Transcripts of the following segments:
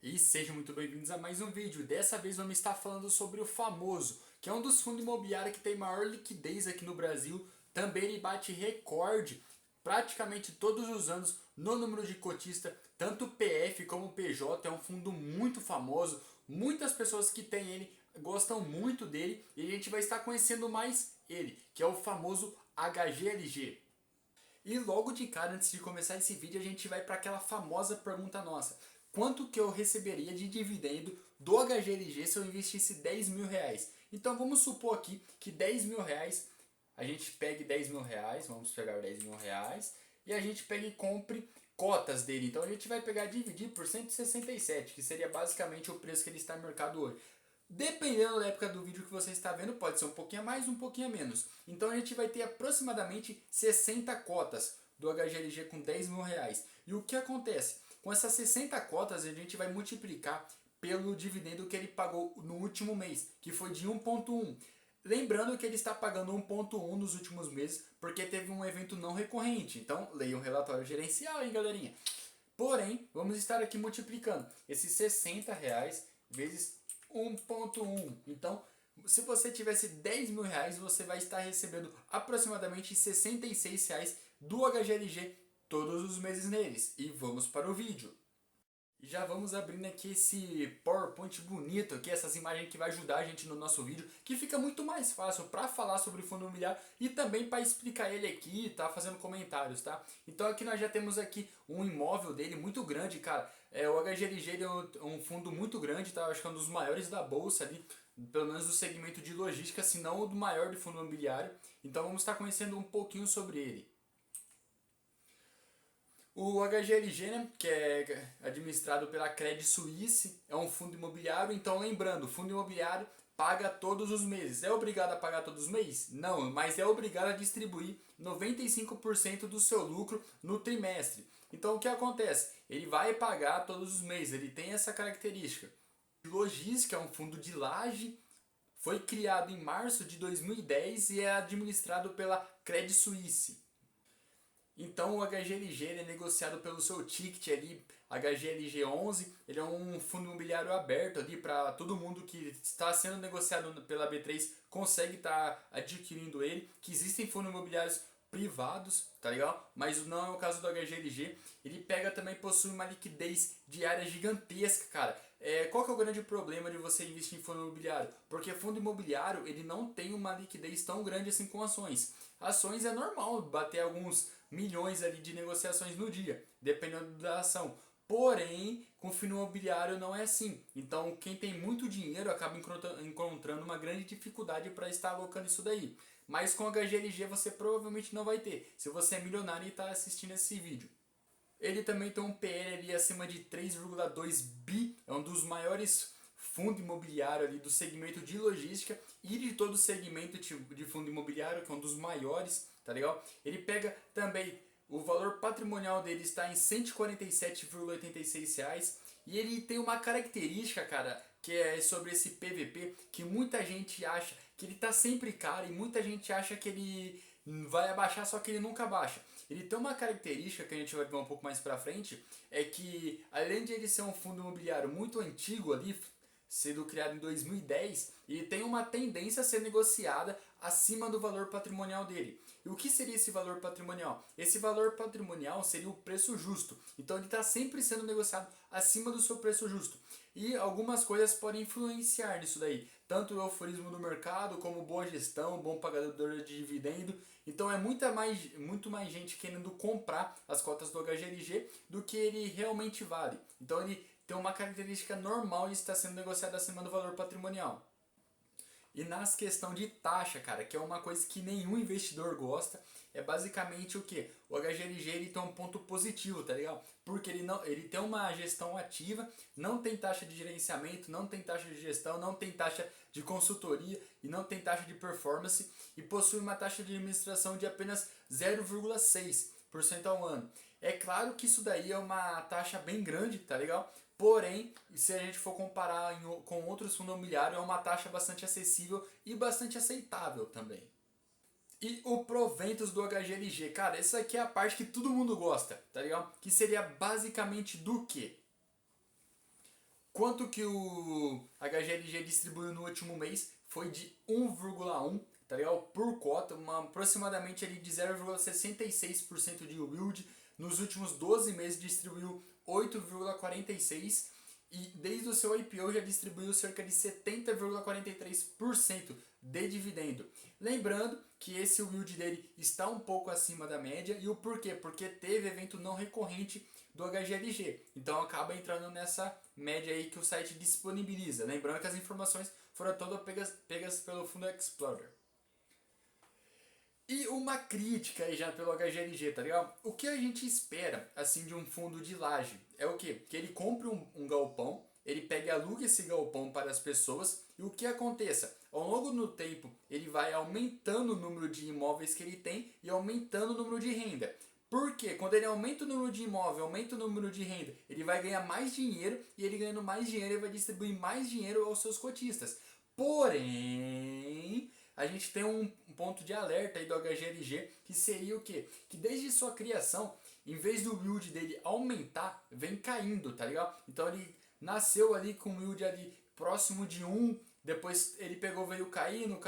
E sejam muito bem-vindos a mais um vídeo. Dessa vez vamos estar falando sobre o Famoso, que é um dos fundos imobiliários que tem maior liquidez aqui no Brasil. Também ele bate recorde praticamente todos os anos no número de cotista, tanto PF como PJ. É um fundo muito famoso, muitas pessoas que têm ele gostam muito dele e a gente vai estar conhecendo mais ele, que é o famoso HGLG. E logo de cara, antes de começar esse vídeo, a gente vai para aquela famosa pergunta nossa. Quanto que eu receberia de dividendo do HGLG se eu investisse 10 mil reais? Então vamos supor aqui que 10 mil reais, a gente pegue 10 mil reais, vamos pegar 10 mil reais, e a gente pegue e compre cotas dele. Então a gente vai pegar e dividir por 167, que seria basicamente o preço que ele está no mercado hoje. Dependendo da época do vídeo que você está vendo, pode ser um pouquinho a mais, um pouquinho a menos. Então a gente vai ter aproximadamente 60 cotas do HGLG com 10 mil reais. E o que acontece? Com essas 60 cotas a gente vai multiplicar pelo dividendo que ele pagou no último mês, que foi de 1,1. Lembrando que ele está pagando 1,1 nos últimos meses, porque teve um evento não recorrente. Então leia o relatório gerencial, hein, galerinha? Porém, vamos estar aqui multiplicando esses 60 reais vezes 1,1. Então, se você tivesse 10 mil reais, você vai estar recebendo aproximadamente 66 reais do HGLG todos os meses neles. E vamos para o vídeo. Já vamos abrindo aqui esse PowerPoint bonito aqui, essas imagens que vai ajudar a gente no nosso vídeo, que fica muito mais fácil para falar sobre o fundo imobiliário e também para explicar ele aqui, tá fazendo comentários, tá? Então aqui nós já temos aqui um imóvel dele muito grande, cara. O HGLG ele é um fundo muito grande, tá? Acho que é um dos maiores da bolsa ali, pelo menos do segmento de logística, se não o do maior de fundo imobiliário. Então vamos estar conhecendo um pouquinho sobre ele. O HGLG, né, que é administrado pela Credit Suisse, é um fundo imobiliário. Então, lembrando, o fundo imobiliário paga todos os meses. É obrigado a pagar todos os meses? Não, mas é obrigado a distribuir 95% do seu lucro no trimestre. Então, o que acontece? Ele vai pagar todos os meses, ele tem essa característica. Logística é um fundo de laje, foi criado em março de 2010 e é administrado pela Credit Suisse. Então o HGLG ele é negociado pelo seu ticket ali, HGLG11, ele é um fundo imobiliário aberto ali para todo mundo que está sendo negociado pela B3 consegue estar adquirindo ele, que existem fundos imobiliários privados, tá legal? Mas não é o caso do HGLG. Ele pega também, possui uma liquidez diária gigantesca, cara. Qual que é o grande problema de você investir em fundo imobiliário? Porque fundo imobiliário ele não tem uma liquidez tão grande assim com ações. Ações é normal bater alguns milhões ali de negociações no dia, dependendo da ação. Porém, com fundo imobiliário não é assim. Então, quem tem muito dinheiro acaba encontrando uma grande dificuldade para estar alocando isso daí. Mas com HGLG você provavelmente não vai ter, se você é milionário e está assistindo esse vídeo. Ele também tem um PL ali acima de 3,2 bi, é um dos maiores fundos imobiliários ali do segmento de logística e de todo o segmento de fundo imobiliário, que é um dos maiores, tá legal? Ele pega também, o valor patrimonial dele está em 147,86 reais e ele tem uma característica, cara, que é sobre esse PVP, que muita gente acha que ele está sempre caro e muita gente acha que ele vai abaixar, só que ele nunca baixa. Ele tem uma característica que a gente vai ver um pouco mais pra frente, é que além de ele ser um fundo imobiliário muito antigo ali, sendo criado em 2010, ele tem uma tendência a ser negociada acima do valor patrimonial dele. E o que seria esse valor patrimonial? Esse valor patrimonial seria o preço justo. Então ele está sempre sendo negociado acima do seu preço justo. E algumas coisas podem influenciar nisso daí. Tanto o euforismo do mercado, como boa gestão, bom pagador de dividendo. Então é muito mais gente querendo comprar as cotas do HGLG do que ele realmente vale. Então ele tem uma característica normal de estar sendo negociado acima do valor patrimonial. E nas questão de taxa, cara, que é uma coisa que nenhum investidor gosta, é basicamente o que? O HGLG ele tem um ponto positivo, tá legal? Porque ele tem uma gestão ativa, não tem taxa de gerenciamento, não tem taxa de gestão, não tem taxa de consultoria e não tem taxa de performance e possui uma taxa de administração de apenas 0,6% ao ano. É claro que isso daí é uma taxa bem grande, tá legal? Porém, se a gente for comparar com outros fundos imobiliários, é uma taxa bastante acessível e bastante aceitável também. E o proventos do HGLG, cara, essa aqui é a parte que todo mundo gosta, tá ligado? Que seria basicamente do quê? Quanto que o HGLG distribuiu no último mês foi de 1,1, tá legal? Por cota, aproximadamente ali de 0,66% de yield. Nos últimos 12 meses distribuiu 8,46% e desde o seu IPO já distribuiu cerca de 70,43% de dividendo. Lembrando que esse yield dele está um pouco acima da média, e o porquê? Porque teve evento não recorrente do HGLG, então acaba entrando nessa média aí que o site disponibiliza. Lembrando que as informações foram todas pegas pelo Fundo Explorer. E uma crítica aí já pelo HGLG, tá ligado? O que a gente espera, assim, de um fundo de laje é o quê? Que ele compre um galpão, ele pegue e alugue esse galpão para as pessoas, e o que aconteça? Ao longo do tempo, ele vai aumentando o número de imóveis que ele tem e aumentando o número de renda. Porque quando ele aumenta o número de imóvel, aumenta o número de renda, ele vai ganhar mais dinheiro, e ele ganhando mais dinheiro, ele vai distribuir mais dinheiro aos seus cotistas. Porém, a gente tem um ponto de alerta aí do HGLG, que seria o quê? Que desde sua criação, em vez do yield dele aumentar, vem caindo, tá ligado? Então ele nasceu ali com o yield ali próximo de 1, depois ele pegou, veio caindo,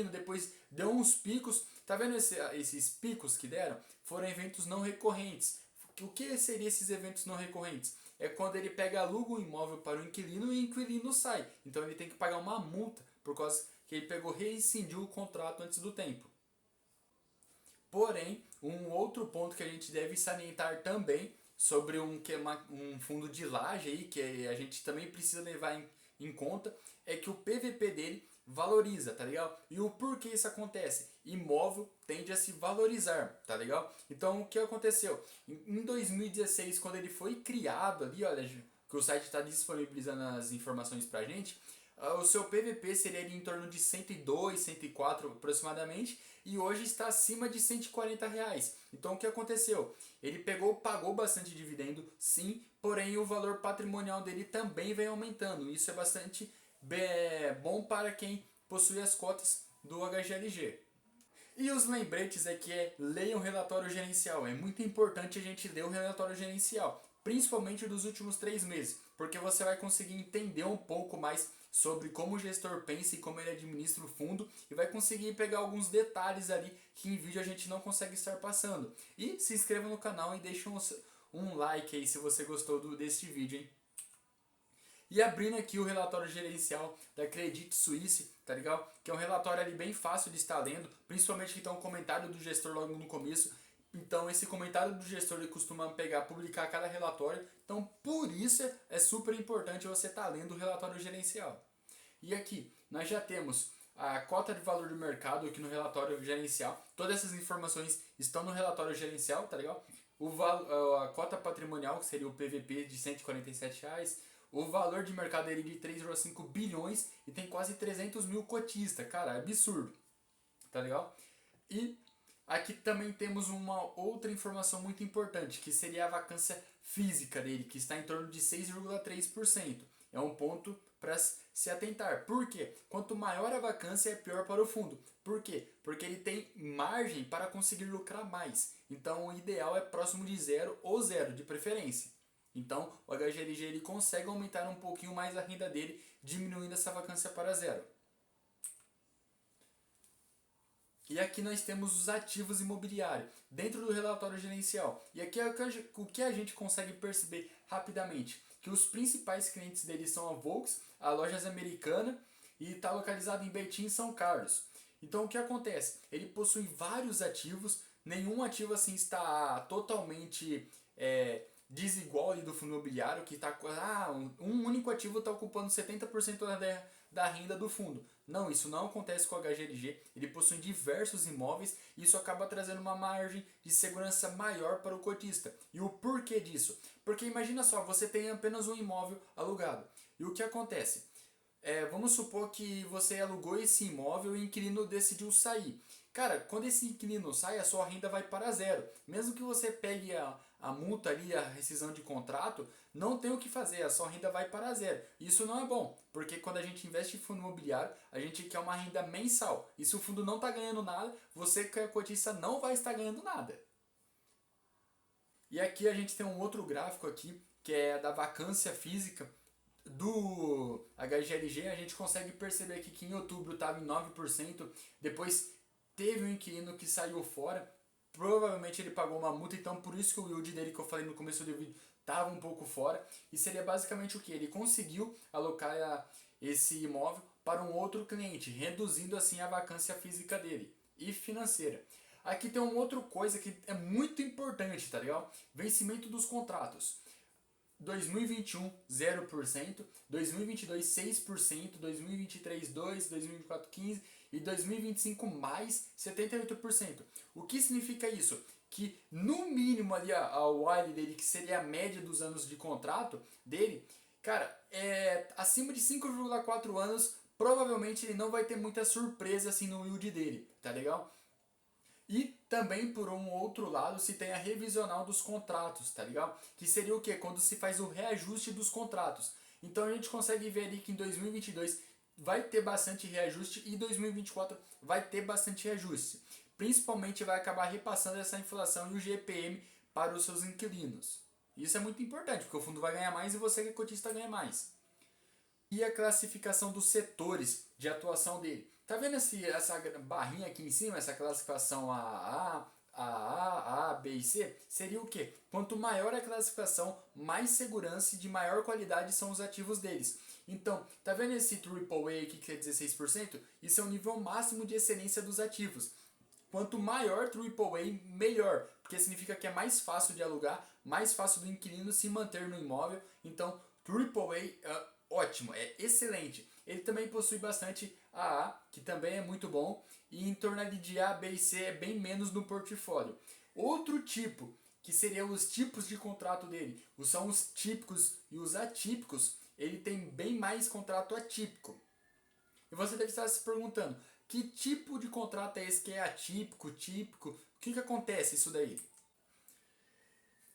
depois deu uns picos. Tá vendo esses picos que deram? Foram eventos não recorrentes. O que seriam esses eventos não recorrentes? É quando ele pega, aluga um imóvel para o inquilino e o inquilino sai. Então ele tem que pagar uma multa por causa que ele pegou, rescindiu o contrato antes do tempo. Porém, um outro ponto que a gente deve salientar também sobre um fundo de laje aí, que a gente também precisa levar em conta, é que o PVP dele valoriza, tá legal? E o porquê isso acontece? Imóvel tende a se valorizar, tá legal? Então o que aconteceu? Em 2016, quando ele foi criado ali, olha, que o site está disponibilizando as informações pra gente, o seu PVP seria ali em torno de 102, 104 aproximadamente, e hoje está acima de R$ 140. Então o que aconteceu? Ele pagou bastante dividendo, sim, porém o valor patrimonial dele também vem aumentando. Isso é bastante bom para quem possui as cotas do HGLG. E os lembretes é que leiam o relatório gerencial. É muito importante a gente ler o relatório gerencial, principalmente dos últimos 3 meses, porque você vai conseguir entender um pouco mais sobre como o gestor pensa e como ele administra o fundo, e vai conseguir pegar alguns detalhes ali que em vídeo a gente não consegue estar passando. E se inscreva no canal e deixe um like aí se você gostou desse vídeo, hein? E abrindo aqui o relatório gerencial da Credit Suisse, tá legal? Que é um relatório ali bem fácil de estar lendo, principalmente que tem um comentário do gestor logo no começo. Então esse comentário do gestor ele costuma publicar cada relatório. Então por isso é super importante você estar lendo o relatório gerencial. E aqui nós já temos a cota de valor do mercado aqui no relatório gerencial. Todas essas informações estão no relatório gerencial, tá legal? A cota patrimonial, que seria o PVP de R$ 147. O valor de mercado dele de 3,5 bilhões e tem quase 300 mil cotistas. Cara, é absurdo. Tá legal? E aqui também temos uma outra informação muito importante, que seria a vacância física dele, que está em torno de 6,3%. É um ponto para se atentar. Por quê? Quanto maior a vacância, é pior para o fundo. Por quê? Porque ele tem margem para conseguir lucrar mais. Então o ideal é próximo de zero ou zero, de preferência. Então o HGLG ele consegue aumentar um pouquinho mais a renda dele, diminuindo essa vacância para zero. E aqui nós temos os ativos imobiliários dentro do relatório gerencial. E aqui é o que a gente consegue perceber rapidamente, que os principais clientes deles são a Volks, a Lojas Americana, e está localizado em Betim, São Carlos. Então o que acontece? Ele possui vários ativos, nenhum ativo assim está totalmente desigual ali do fundo imobiliário, que está um único ativo está ocupando 70% da renda do fundo. Não, isso não acontece com o HGLG, ele possui diversos imóveis e isso acaba trazendo uma margem de segurança maior para o cotista. E o porquê disso? Porque imagina só, você tem apenas um imóvel alugado. E o que acontece? Vamos supor que você alugou esse imóvel e o inquilino decidiu sair. Cara, quando esse inquilino sai, a sua renda vai para zero. Mesmo que você pegue a multa ali, a rescisão de contrato, não tem o que fazer, a sua renda vai para zero. Isso não é bom, porque quando a gente investe em fundo imobiliário, a gente quer uma renda mensal. E se o fundo não está ganhando nada, você que é cotista não vai estar ganhando nada. E aqui a gente tem um outro gráfico aqui, que é da vacância física do HGLG, a gente consegue perceber aqui que em outubro estava em 9%, depois teve um inquilino que saiu fora, provavelmente ele pagou uma multa, então por isso que o yield dele que eu falei no começo do vídeo estava um pouco fora, e seria basicamente o que? Ele conseguiu alocar esse imóvel para um outro cliente, reduzindo assim a vacância física dele e financeira. Aqui tem uma outra coisa que é muito importante, tá legal? Vencimento dos contratos. 2021, 0%, 2022, 6%, 2023, 2%, 2024, 15% e 2025, mais 78%. O que significa isso? Que no mínimo ali a while dele, que seria a média dos anos de contrato dele, cara, acima de 5,4 anos, provavelmente ele não vai ter muita surpresa assim no yield dele, tá legal? E também, por um outro lado, se tem a revisional dos contratos, tá ligado? Que seria o quê? Quando se faz o reajuste dos contratos. Então a gente consegue ver ali que em 2022 vai ter bastante reajuste e 2024 vai ter bastante reajuste. Principalmente vai acabar repassando essa inflação e o GPM para os seus inquilinos. Isso é muito importante, porque o fundo vai ganhar mais e você que é cotista ganha mais. E a classificação dos setores de atuação dele. Tá vendo essa barrinha aqui em cima, essa classificação A, B e C? Seria o quê? Quanto maior a classificação, mais segurança e de maior qualidade são os ativos deles. Então, tá vendo esse AAA aqui que é 16%? Isso é o nível máximo de excelência dos ativos. Quanto maior AAA, melhor, porque significa que é mais fácil de alugar, mais fácil do inquilino se manter no imóvel. Então, AAA ótimo, é excelente. Ele também possui bastante AA, que também é muito bom, e em torno ali de A, B e C é bem menos no portfólio. Outro tipo, que seriam os tipos de contrato dele, são os típicos e os atípicos, ele tem bem mais contrato atípico. E você deve estar se perguntando, que tipo de contrato é esse que é atípico, típico? O que acontece isso daí?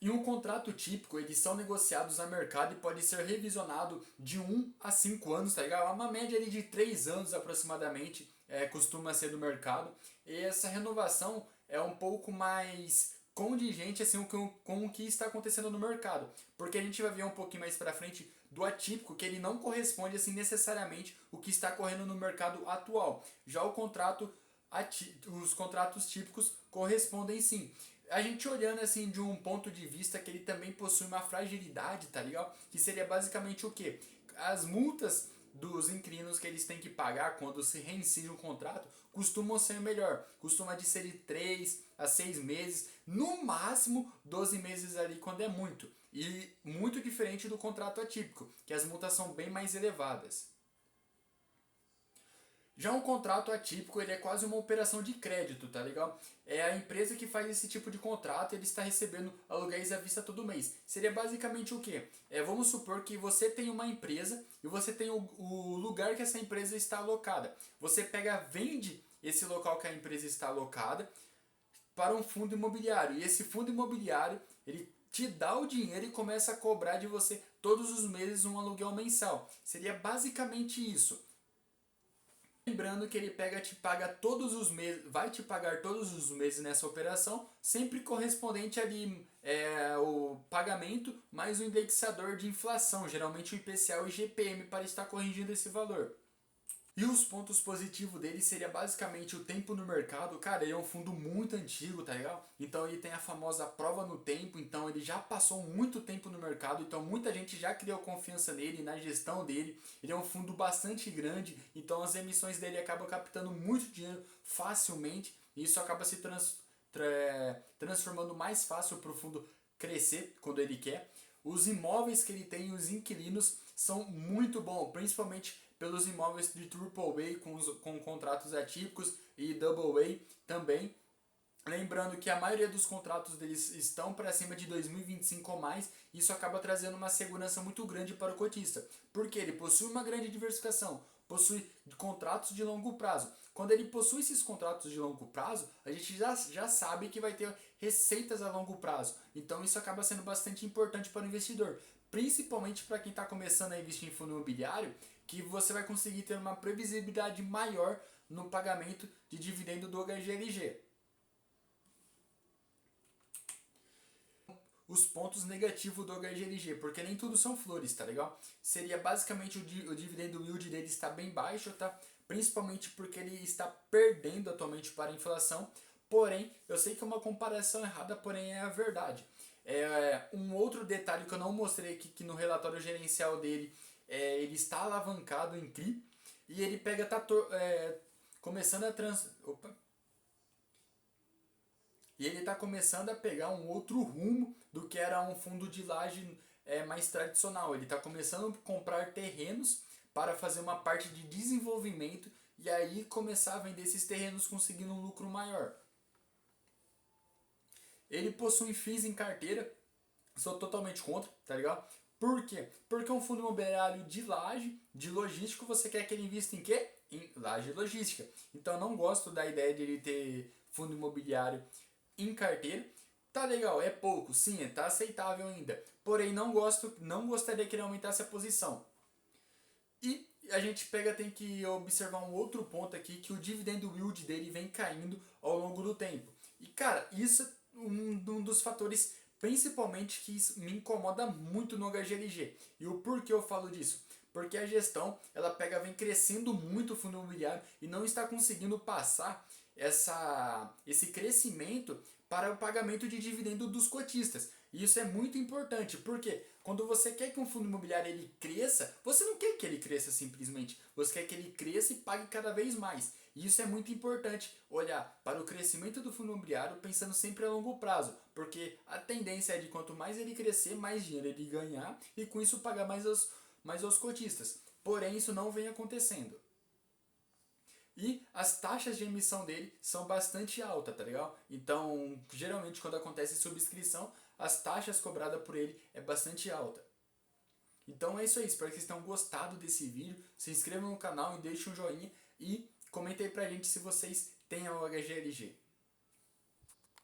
E um contrato típico, eles são negociados a mercado e pode ser revisionado de 1 a 5 anos, tá ligado? Uma média ali de 3 anos aproximadamente costuma ser do mercado. E essa renovação é um pouco mais condigente assim, com o que está acontecendo no mercado. Porque a gente vai ver um pouquinho mais pra frente do atípico, que ele não corresponde assim necessariamente o que está correndo no mercado atual. Já os contratos típicos correspondem sim. A gente olhando assim de um ponto de vista que ele também possui uma fragilidade, tá ligado? Que seria basicamente o quê? As multas dos inquilinos que eles têm que pagar quando se reincide um contrato costumam ser melhor. Costuma de ser de 3 a 6 meses, no máximo 12 meses ali quando é muito. E muito diferente do contrato atípico, que as multas são bem mais elevadas. Já um contrato atípico, ele é quase uma operação de crédito, tá legal? É a empresa que faz esse tipo de contrato, ele está recebendo aluguéis à vista todo mês. Seria basicamente o quê? Vamos supor que você tem uma empresa e você tem o lugar que essa empresa está alocada. Você vende esse local que a empresa está alocada para um fundo imobiliário. E esse fundo imobiliário, ele te dá o dinheiro e começa a cobrar de você todos os meses um aluguel mensal. Seria basicamente isso. Lembrando que ele te paga todos os meses, vai te pagar todos os meses nessa operação, sempre correspondente ali o pagamento mais o indexador de inflação, geralmente o IPCA ou o IGPM, para estar corrigindo esse valor. E os pontos positivos dele seria basicamente o tempo no mercado. Cara, ele é um fundo muito antigo, tá legal? Então ele tem a famosa prova no tempo, então ele já passou muito tempo no mercado, então muita gente já criou confiança nele, na gestão dele. Ele é um fundo bastante grande, então as emissões dele acabam captando muito dinheiro facilmente, e isso acaba se transformando mais fácil para o fundo crescer quando ele quer. Os imóveis que ele tem, os inquilinos, são muito bons, principalmente pelos imóveis de AAA com contratos atípicos e AA também. Lembrando que a maioria dos contratos deles estão para cima de 2025 ou mais, e isso acaba trazendo uma segurança muito grande para o cotista, porque ele possui uma grande diversificação, possui contratos de longo prazo. Quando ele possui esses contratos de longo prazo, a gente já sabe que vai ter receitas a longo prazo. Então isso acaba sendo bastante importante para o investidor, principalmente para quem está começando a investir em fundo imobiliário, que você vai conseguir ter uma previsibilidade maior no pagamento de dividendo do HGLG. os pontos negativos do HGLG, porque nem tudo são flores, tá legal? Seria basicamente o dividendo yield dele está bem baixo, tá? Principalmente porque ele está perdendo atualmente para a inflação. Porém, eu sei que é uma comparação errada, porém é a verdade. Um outro detalhe que eu não mostrei aqui, que no relatório gerencial dele, ele está alavancado em CRI, e ele pega, começando a e ele está começando a pegar um outro rumo do que era um fundo de laje mais tradicional. Ele está começando a comprar terrenos para fazer uma parte de desenvolvimento e aí começar a vender esses terrenos conseguindo um lucro maior. Ele possui FIIs em carteira, sou totalmente contra, tá ligado? Por quê? Porque um fundo imobiliário de laje, de logístico, você quer que ele invista em quê? Em laje e logística. Então eu não gosto da ideia de ele ter fundo imobiliário em carteira. Tá legal, é pouco, sim, tá aceitável ainda. Porém, não gostaria que ele aumentasse a posição. E a gente tem que observar um outro ponto aqui, que o dividendo yield dele vem caindo ao longo do tempo. E cara, isso é um dos fatores principalmente que me incomoda muito no HGLG. E o porquê eu falo disso? Porque a gestão vem crescendo muito o fundo imobiliário e não está conseguindo passar esse crescimento para o pagamento de dividendo dos cotistas. E isso é muito importante, porque quando você quer que um fundo imobiliário ele cresça, você não quer que ele cresça simplesmente, você quer que ele cresça e pague cada vez mais. E isso é muito importante, olhar para o crescimento do fundo imobiliário pensando sempre a longo prazo, porque a tendência é de quanto mais ele crescer, mais dinheiro ele ganhar e com isso pagar mais aos cotistas. Porém, isso não vem acontecendo. E as taxas de emissão dele são bastante altas, tá legal? Então, geralmente quando acontece subscrição, as taxas cobradas por ele é bastante alta. Então é isso aí, espero que vocês tenham gostado desse vídeo. Se inscrevam no canal e deixem um joinha e comentem aí pra gente se vocês têm a HGLG.